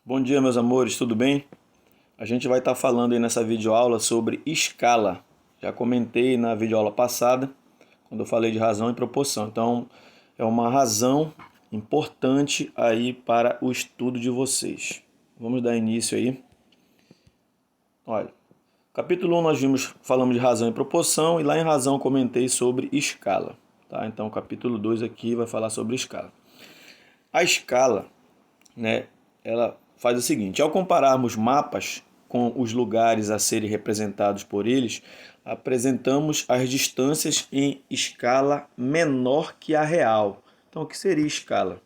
Bom dia, meus amores, tudo bem? A gente vai estar falando aí nessa videoaula sobre escala. Já comentei na videoaula passada, quando eu falei de razão e proporção. Então, é uma razão importante aí para o estudo de vocês. Vamos dar início aí. Olha, capítulo 1 falamos de razão e proporção e lá em razão eu comentei sobre escala. Tá? Então, o capítulo 2 aqui vai falar sobre escala. A escala, né, ela faz o seguinte: ao compararmos mapas com os lugares a serem representados por eles, apresentamos as distâncias em escala menor que a real. Então, o que seria escala?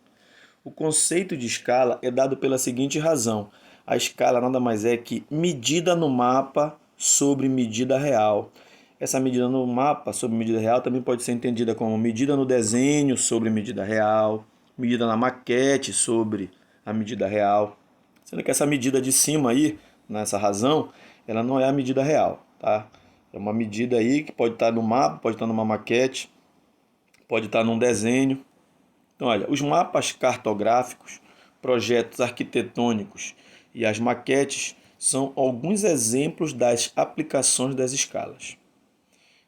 O conceito de escala é dado pela seguinte razão: a escala nada mais é que medida no mapa sobre medida real. Essa medida no mapa sobre medida real também pode ser entendida como medida no desenho sobre medida real, medida na maquete sobre a medida real. Sendo que essa medida de cima aí, nessa razão, ela não é a medida real, tá? É uma medida aí que pode estar no mapa, pode estar numa maquete, pode estar num desenho. Então, olha, os mapas cartográficos, projetos arquitetônicos e as maquetes são alguns exemplos das aplicações das escalas.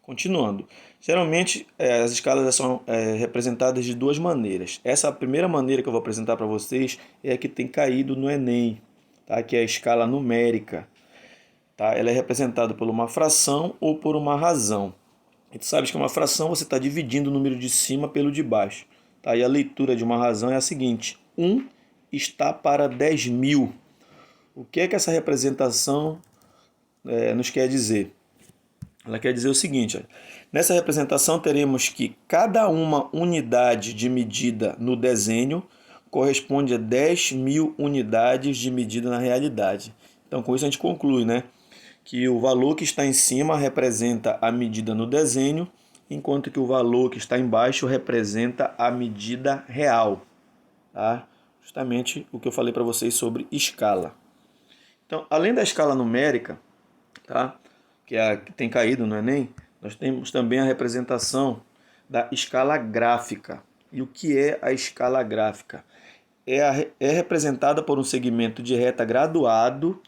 Continuando, geralmente as escalas são representadas de duas maneiras. Essa primeira maneira que eu vou apresentar para vocês é a que tem caído no Enem, tá? Que é a escala numérica. Tá? Ela é representada por uma fração ou por uma razão. E tu sabes que uma fração você está dividindo o número de cima pelo de baixo. Tá? E a leitura de uma razão é a seguinte: 1 está para 10.000. O que é que essa representação nos quer dizer? Ela quer dizer o seguinte: olha, nessa representação teremos que cada uma unidade de medida no desenho corresponde a 10.000 unidades de medida na realidade. Então, com isso a gente conclui, né, que o valor que está em cima representa a medida no desenho, enquanto que o valor que está embaixo representa a medida real. Tá? Justamente o que eu falei para vocês sobre escala. Então, além da escala numérica, tá? Que é a que tem caído no Enem, nós temos também a representação da escala gráfica. E o que é a escala gráfica? É representada por um segmento de reta graduado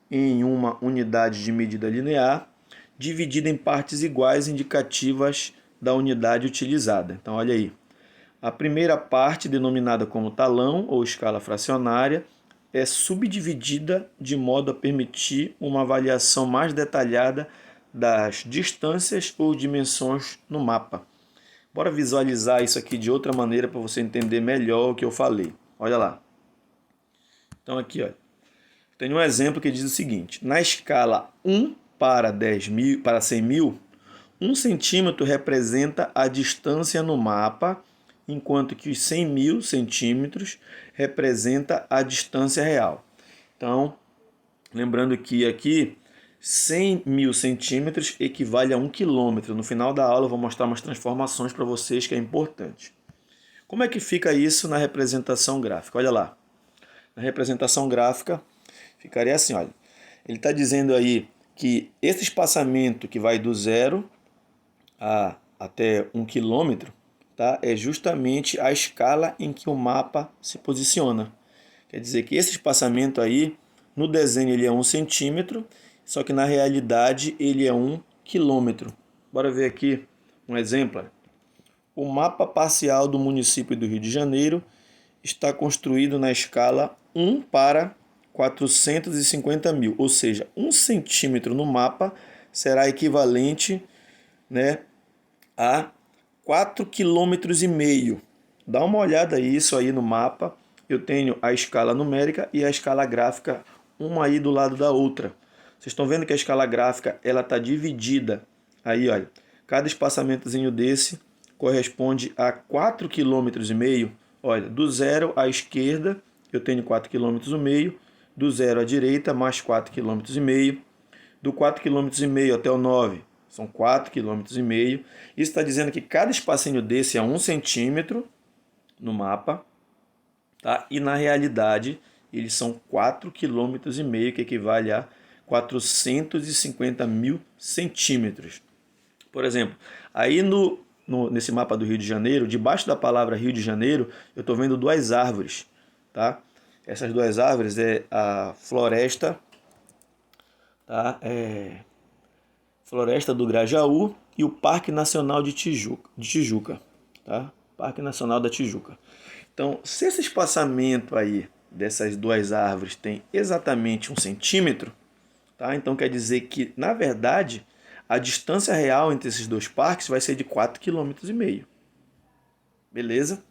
em uma unidade de medida linear, dividida em partes iguais indicativas da unidade utilizada. Então, olha aí. A primeira parte, denominada como talão ou escala fracionária, é subdividida de modo a permitir uma avaliação mais detalhada das distâncias ou dimensões no mapa. Bora visualizar isso aqui de outra maneira para você entender melhor o que eu falei. Olha lá. Então aqui, olha, tem um exemplo que diz o seguinte: na escala 1 para 10.000, para 100.000, 1 centímetro representa a distância no mapa, enquanto que os 100.000 centímetros representa a distância real. Então, lembrando que aqui 100.000 centímetros equivale a 1 quilômetro. No final da aula eu vou mostrar umas transformações para vocês que é importante. Como é que fica isso na representação gráfica? Olha lá. Na representação gráfica ficaria assim, olha. Ele está dizendo aí que esse espaçamento que vai do zero até 1 quilômetro, tá, é justamente a escala em que o mapa se posiciona. Quer dizer que esse espaçamento aí, no desenho ele é 1 centímetro, só que na realidade ele é 1 quilômetro. Bora ver aqui um exemplo. O mapa parcial do município do Rio de Janeiro está construído na escala 1 para 450.000, ou seja, 1 centímetro no mapa será equivalente, né, a 4,5 km. Dá uma olhada isso aí no mapa. Eu tenho a escala numérica e a escala gráfica, uma aí do lado da outra. Vocês estão vendo que a escala gráfica ela está dividida. Aí, olha, cada espaçamentozinho desse corresponde a 4,5 km. Olha, do zero à esquerda eu tenho 4,5 km. Do zero à direita, mais 4,5 km. Do 4,5 km até o 9 são 4,5 km. Isso está dizendo que cada espacinho desse é 1 centímetro no mapa, tá? E na realidade eles são 4,5 km, que equivale a 450.000 centímetros. Por exemplo, aí nesse mapa do Rio de Janeiro, debaixo da palavra Rio de Janeiro, eu estou vendo duas árvores, tá? Essas duas árvores é a floresta, tá? Floresta do Grajaú e o Parque Nacional de Tijuca, tá? Parque Nacional da Tijuca. Então, se esse espaçamento aí dessas duas árvores tem exatamente 1 centímetro, tá? Então quer dizer que, na verdade, a distância real entre esses dois parques vai ser de 4,5 km. Beleza?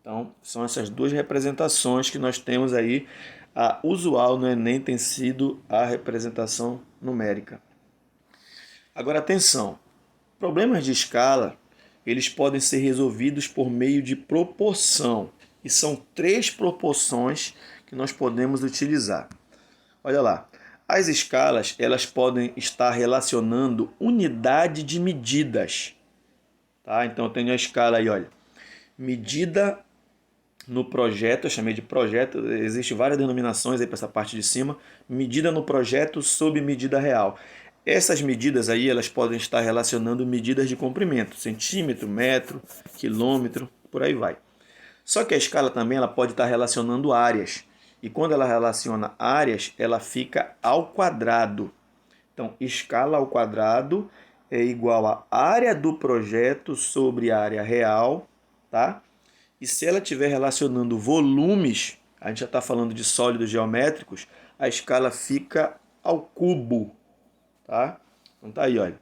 Então, são essas duas representações que nós temos aí. A usual no Enem tem sido a representação numérica. Agora, atenção. Problemas de escala, eles podem ser resolvidos por meio de proporção. E são 3 proporções que nós podemos utilizar. Olha lá. As escalas, elas podem estar relacionando unidade de medidas. Tá? Então, eu tenho a escala aí, olha. Medida no projeto, eu chamei de projeto, existem várias denominações aí para essa parte de cima. Medida no projeto sob medida real. Essas medidas aí, elas podem estar relacionando medidas de comprimento, centímetro, metro, quilômetro, por aí vai. Só que a escala também ela pode estar relacionando áreas. E quando ela relaciona áreas, ela fica ao quadrado. Então, escala ao quadrado é igual a área do projeto sobre a área real, tá? E se ela estiver relacionando volumes, a gente já está falando de sólidos geométricos, a escala fica ao cubo, tá? Então tá aí, olha.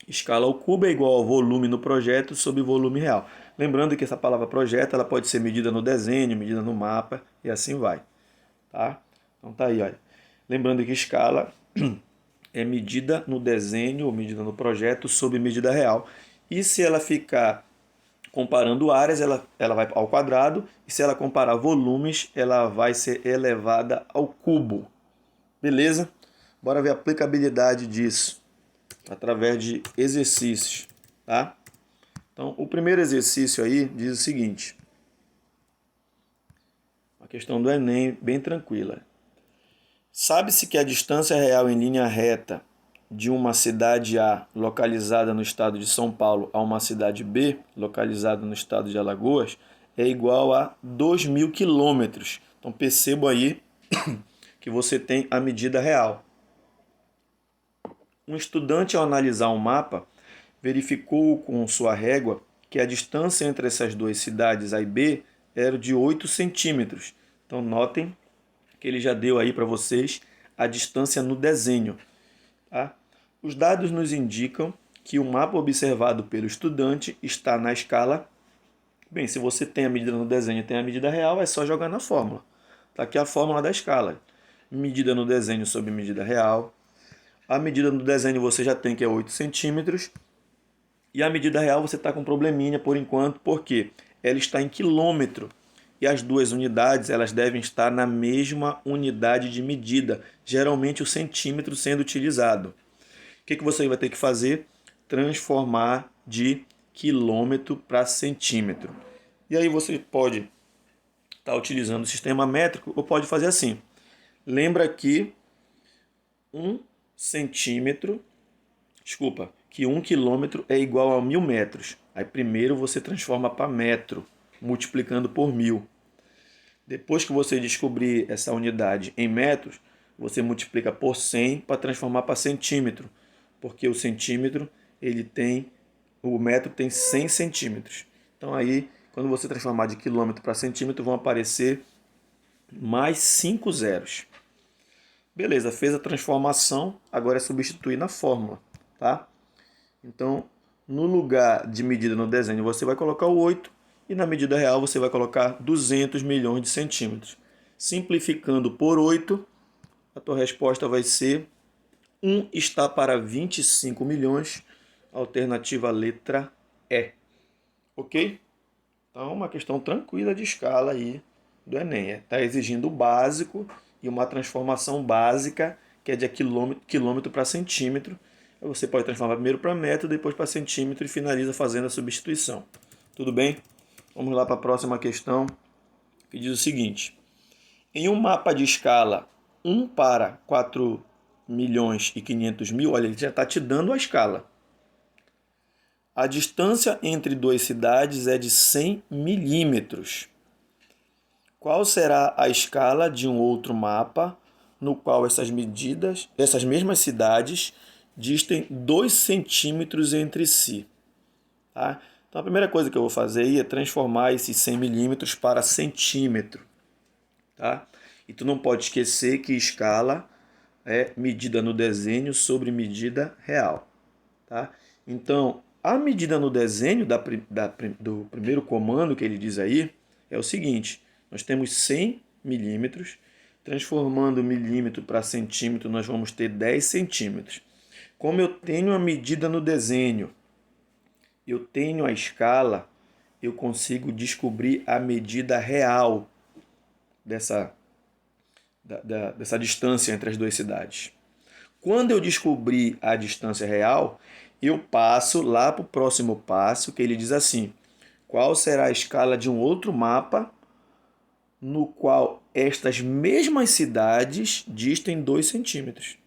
Escala ao cubo é igual ao volume no projeto sobre volume real. Lembrando que essa palavra projeto ela pode ser medida no desenho, medida no mapa e assim vai, tá? Então tá aí, olha. Lembrando que escala é medida no desenho ou medida no projeto sobre medida real. E se ela ficar comparando áreas, ela vai ao quadrado. E se ela comparar volumes, ela vai ser elevada ao cubo. Beleza? Bora ver a aplicabilidade disso através de exercícios, tá? Então, o primeiro exercício aí diz o seguinte. Uma questão do Enem bem tranquila. Sabe-se que a distância real em linha reta de uma cidade A, localizada no estado de São Paulo, a uma cidade B, localizada no estado de Alagoas, é igual a 2.000 quilômetros. Então perceba aí que você tem a medida real. Um estudante, ao analisar um mapa, verificou com sua régua que a distância entre essas duas cidades A e B era de 8 centímetros. Então notem que ele já deu aí para vocês a distância no desenho. Tá? Os dados nos indicam que o mapa observado pelo estudante está na escala. Bem, se você tem a medida no desenho e tem a medida real, é só jogar na fórmula. Está aqui a fórmula da escala. Medida no desenho sobre medida real. A medida no desenho você já tem que é 8 centímetros. E a medida real você está com um probleminha por enquanto, porque ela está em quilômetro. E as duas unidades elas devem estar na mesma unidade de medida, geralmente o centímetro sendo utilizado. O que você vai ter que fazer? Transformar de quilômetro para centímetro. E aí você pode estar utilizando o sistema métrico ou pode fazer assim. Lembra que 1 quilômetro é igual a 1.000 metros. Aí primeiro você transforma para metro, multiplicando por 1.000. Depois que você descobrir essa unidade em metros, você multiplica por 100 para transformar para centímetro, porque o centímetro o metro tem 100 centímetros. Então aí, quando você transformar de quilômetro para centímetro, vão aparecer mais 5 zeros. Beleza, fez a transformação, agora é substituir na fórmula, tá? Então, no lugar de medida no desenho, você vai colocar o 8 e na medida real você vai colocar 200 milhões de centímetros. Simplificando por 8, a tua resposta vai ser 1 está para 25 milhões, alternativa letra E. Ok? Então, uma questão tranquila de escala aí do Enem. Está exigindo o básico e uma transformação básica, que é de quilômetro para centímetro. Você pode transformar primeiro para metro, depois para centímetro e finaliza fazendo a substituição. Tudo bem? Vamos lá para a próxima questão, que diz o seguinte. Em um mapa de escala 1 para 4 milhões e 500 mil, olha, ele já está te dando a escala. A distância entre duas cidades é de 100 milímetros. Qual será a escala de um outro mapa no qual essas mesmas cidades distem 2 centímetros entre si? Tá? Então a primeira coisa que eu vou fazer aí é transformar esses 100 milímetros para centímetro. Tá? E tu não pode esquecer que escala é medida no desenho sobre medida real. Tá? Então, a medida no desenho do primeiro comando que ele diz aí é o seguinte: nós temos 100 milímetros, transformando milímetro para centímetro, nós vamos ter 10 centímetros. Como eu tenho a medida no desenho, eu tenho a escala, eu consigo descobrir a medida real dessa distância entre as duas cidades. Quando eu descobrir a distância real, eu passo lá para o próximo passo, que ele diz assim: qual será a escala de um outro mapa no qual estas mesmas cidades distem 2 centímetros?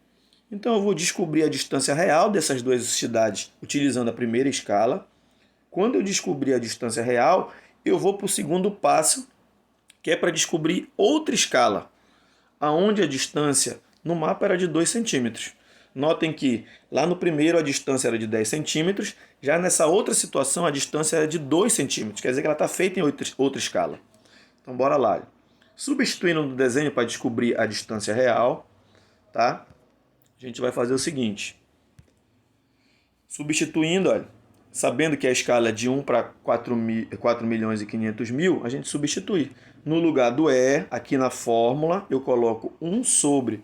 Então eu vou descobrir a distância real dessas duas cidades utilizando a primeira escala. Quando eu descobrir a distância real, eu vou para o segundo passo, que é para descobrir outra escala, aonde a distância no mapa era de 2 centímetros. Notem que lá no primeiro a distância era de 10 centímetros, já nessa outra situação a distância era de 2 centímetros, quer dizer que ela está feita em outra escala. Então bora lá. Substituindo no desenho para descobrir a distância real, tá? A gente vai fazer o seguinte. Substituindo, olha, sabendo que a escala é de 1 para 4 milhões e 500 mil, a gente substitui. No lugar do E, aqui na fórmula, eu coloco 1 sobre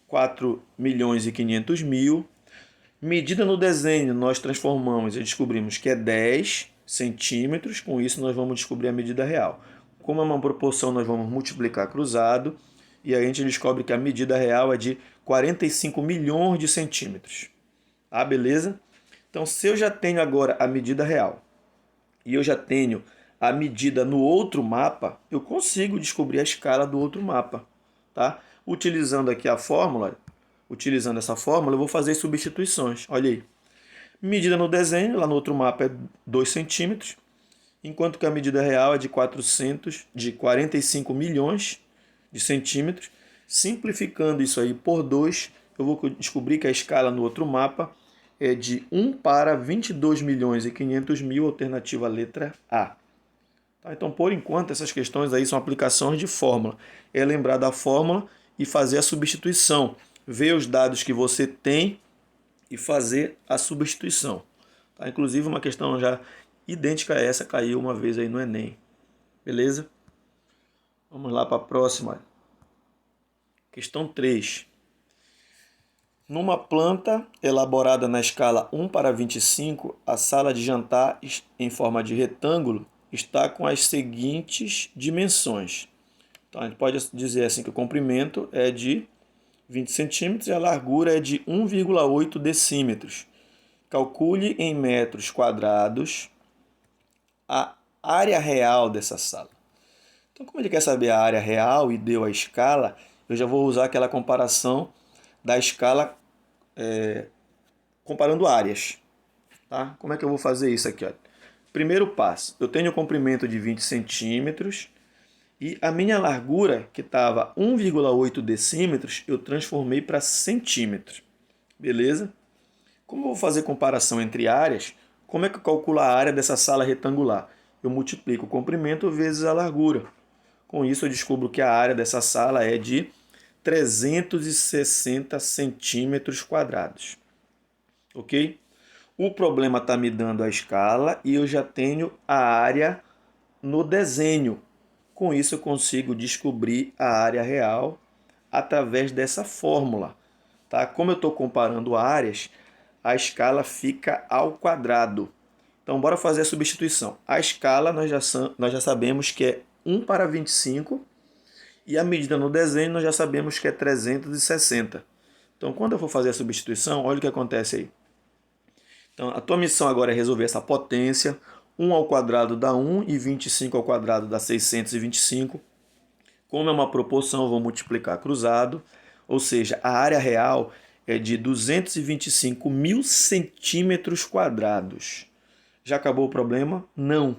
4 milhões e 500 mil. Medida no desenho, nós transformamos e descobrimos que é 10 centímetros. Com isso, nós vamos descobrir a medida real. Como é uma proporção, nós vamos multiplicar cruzado. E aí a gente descobre que a medida real é de 45 milhões de centímetros. Ah, beleza? Então, se eu já tenho agora a medida real e eu já tenho a medida no outro mapa, eu consigo descobrir a escala do outro mapa. Tá? Utilizando aqui a fórmula, utilizando essa fórmula, eu vou fazer substituições. Olha aí. Medida no desenho, lá no outro mapa é 2 centímetros, enquanto que a medida real é de 45 milhões de centímetros. Simplificando isso aí por 2, eu vou descobrir que a escala no outro mapa é de 1 para 22 milhões e 500 mil, alternativa letra A. Tá? Então, por enquanto, essas questões aí são aplicações de fórmula. É lembrar da fórmula e fazer a substituição. Ver os dados que você tem e fazer a substituição. Tá? Inclusive, uma questão já idêntica a essa caiu uma vez aí no Enem. Beleza? Vamos lá para a próxima. Questão 3. Numa planta elaborada na escala 1 para 25, a sala de jantar em forma de retângulo está com as seguintes dimensões. Então, a gente pode dizer assim que o comprimento é de 20 centímetros e a largura é de 1,8 decímetros. Calcule em metros quadrados a área real dessa sala. Então, como ele quer saber a área real e deu a escala, eu já vou usar aquela comparação da escala comparando áreas. Tá? Como é que eu vou fazer isso aqui? Olha. Primeiro passo, eu tenho o comprimento de 20 centímetros e a minha largura, que estava 1,8 decímetros, eu transformei para centímetros. Beleza? Como eu vou fazer comparação entre áreas, como é que eu calculo a área dessa sala retangular? Eu multiplico o comprimento vezes a largura. Com isso, eu descubro que a área dessa sala é de 360 centímetros quadrados. Ok? O problema está me dando a escala e eu já tenho a área no desenho. Com isso, eu consigo descobrir a área real através dessa fórmula. Tá? Como eu estou comparando áreas, a escala fica ao quadrado. Então, bora fazer a substituição. A escala nós já sabemos que é 1 para 25 e a medida no desenho nós já sabemos que é 360. Então, quando eu for fazer a substituição, olha o que acontece aí. Então, a tua missão agora é resolver essa potência. 1 ao quadrado dá 1 e 25 ao quadrado dá 625. Como é uma proporção, eu vou multiplicar cruzado. Ou seja, a área real é de 225 mil centímetros quadrados. Já acabou o problema? Não.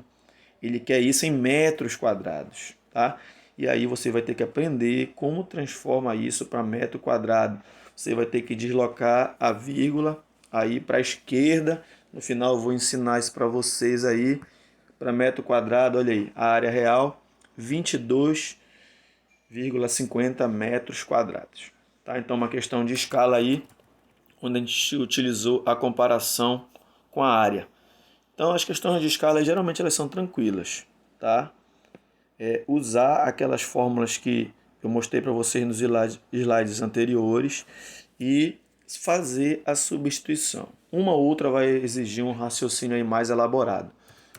Ele quer isso em metros quadrados. Tá? e aí você vai ter que aprender como transforma isso para metro quadrado. Você vai ter que deslocar a vírgula aí para a esquerda. No final eu vou ensinar isso para vocês aí, para metro quadrado. Olha aí, a área real 22,50 metros quadrados. Tá? Então uma questão de escala aí, onde a gente utilizou a comparação com a área. Então as questões de escala geralmente elas são tranquilas, tá? Usar aquelas fórmulas que eu mostrei para vocês nos slides anteriores e fazer a substituição. Uma ou outra vai exigir um raciocínio aí mais elaborado.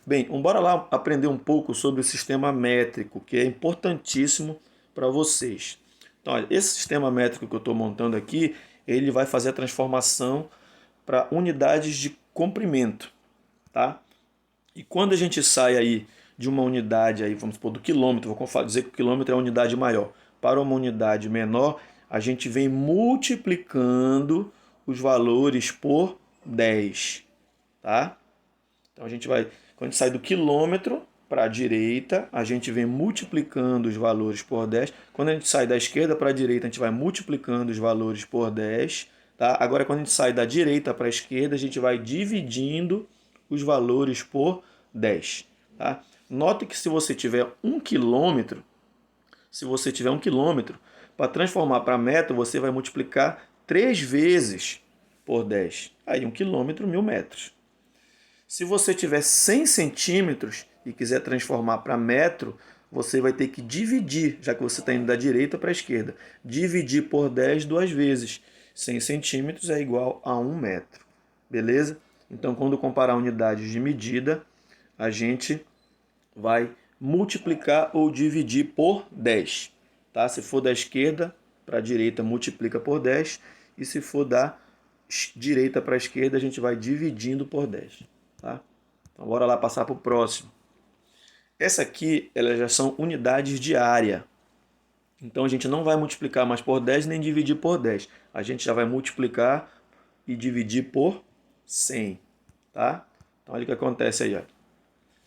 Bem, bora lá aprender um pouco sobre o sistema métrico, que é importantíssimo para vocês. Então, olha, esse sistema métrico que eu estou montando aqui, ele vai fazer a transformação para unidades de comprimento, tá? E quando a gente sai aí de uma unidade, aí, vamos supor, do quilômetro, vou dizer que o quilômetro é a unidade maior, para uma unidade menor, a gente vem multiplicando os valores por 10, tá? Então a gente vai, quando a gente sai do quilômetro para a direita, a gente vem multiplicando os valores por 10. Quando a gente sai da esquerda para a direita, a gente vai multiplicando os valores por 10. Tá? Agora, quando a gente sai da direita para a esquerda, a gente vai dividindo os valores por 10. Tá? Note que se você tiver 1 quilômetro, para transformar para metro, você vai multiplicar 3 vezes por 10. Aí 1 quilômetro, 1.000 metros. Se você tiver 100 centímetros e quiser transformar para metro, você vai ter que dividir, já que você está indo da direita para a esquerda, dividir por 10 duas vezes. 100 centímetros é igual a 1 metro. Beleza? Então, quando comparar unidades de medida, a gente vai multiplicar ou dividir por 10. Tá? Se for da esquerda para a direita, multiplica por 10. E se for da direita para a esquerda, a gente vai dividindo por 10. Tá? Então, bora lá passar para o próximo. Essa aqui, elas já são unidades de área. Então, a gente não vai multiplicar mais por 10 nem dividir por 10. A gente já vai multiplicar e dividir por 100. Tá? Então, olha o que acontece aí. Ó.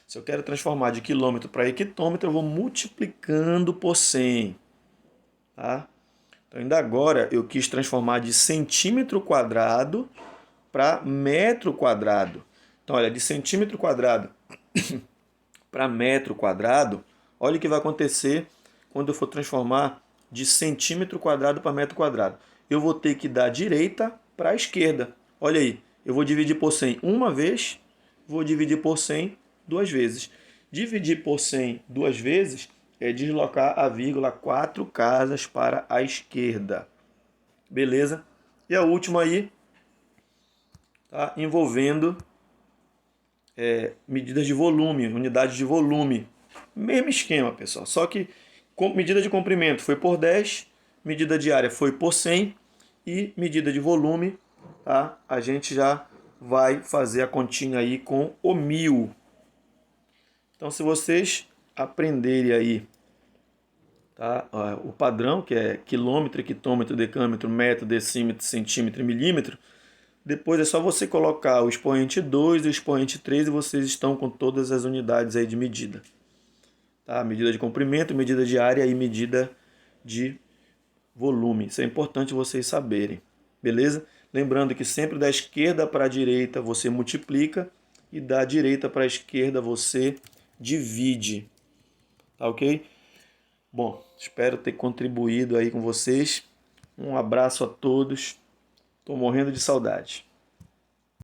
Se eu quero transformar de quilômetro para hectômetro, eu vou multiplicando por 100. Tá? Então, ainda agora, eu quis transformar de centímetro quadrado para metro quadrado. Então, olha, de centímetro quadrado para metro quadrado, olha o que vai acontecer quando eu for transformar de centímetro quadrado para metro quadrado. Eu vou ter que dar direita para a esquerda. Olha aí, eu vou dividir por 100 uma vez, vou dividir por 100 duas vezes. Dividir por 100 duas vezes é deslocar a vírgula 4 casas para a esquerda. Beleza? E a última aí, tá, envolvendo medidas de volume, unidades de volume. Mesmo esquema, pessoal. Só que medida de comprimento foi por 10, medida de área foi por 100 e medida de volume, tá? A gente já vai fazer a continha aí com o 1000. Então, se vocês aprenderem aí, tá, o padrão, que é quilômetro, hectômetro, decâmetro, metro, decímetro, centímetro e milímetro, depois é só você colocar o expoente 2 e o expoente 3 e vocês estão com todas as unidades aí de medida. Tá? Medida de comprimento, medida de área e medida de volume. Isso é importante vocês saberem. Beleza? Lembrando que sempre da esquerda para a direita você multiplica e da direita para a esquerda você divide. Tá ok? Bom, espero ter contribuído aí com vocês. Um abraço a todos. Estou morrendo de saudade.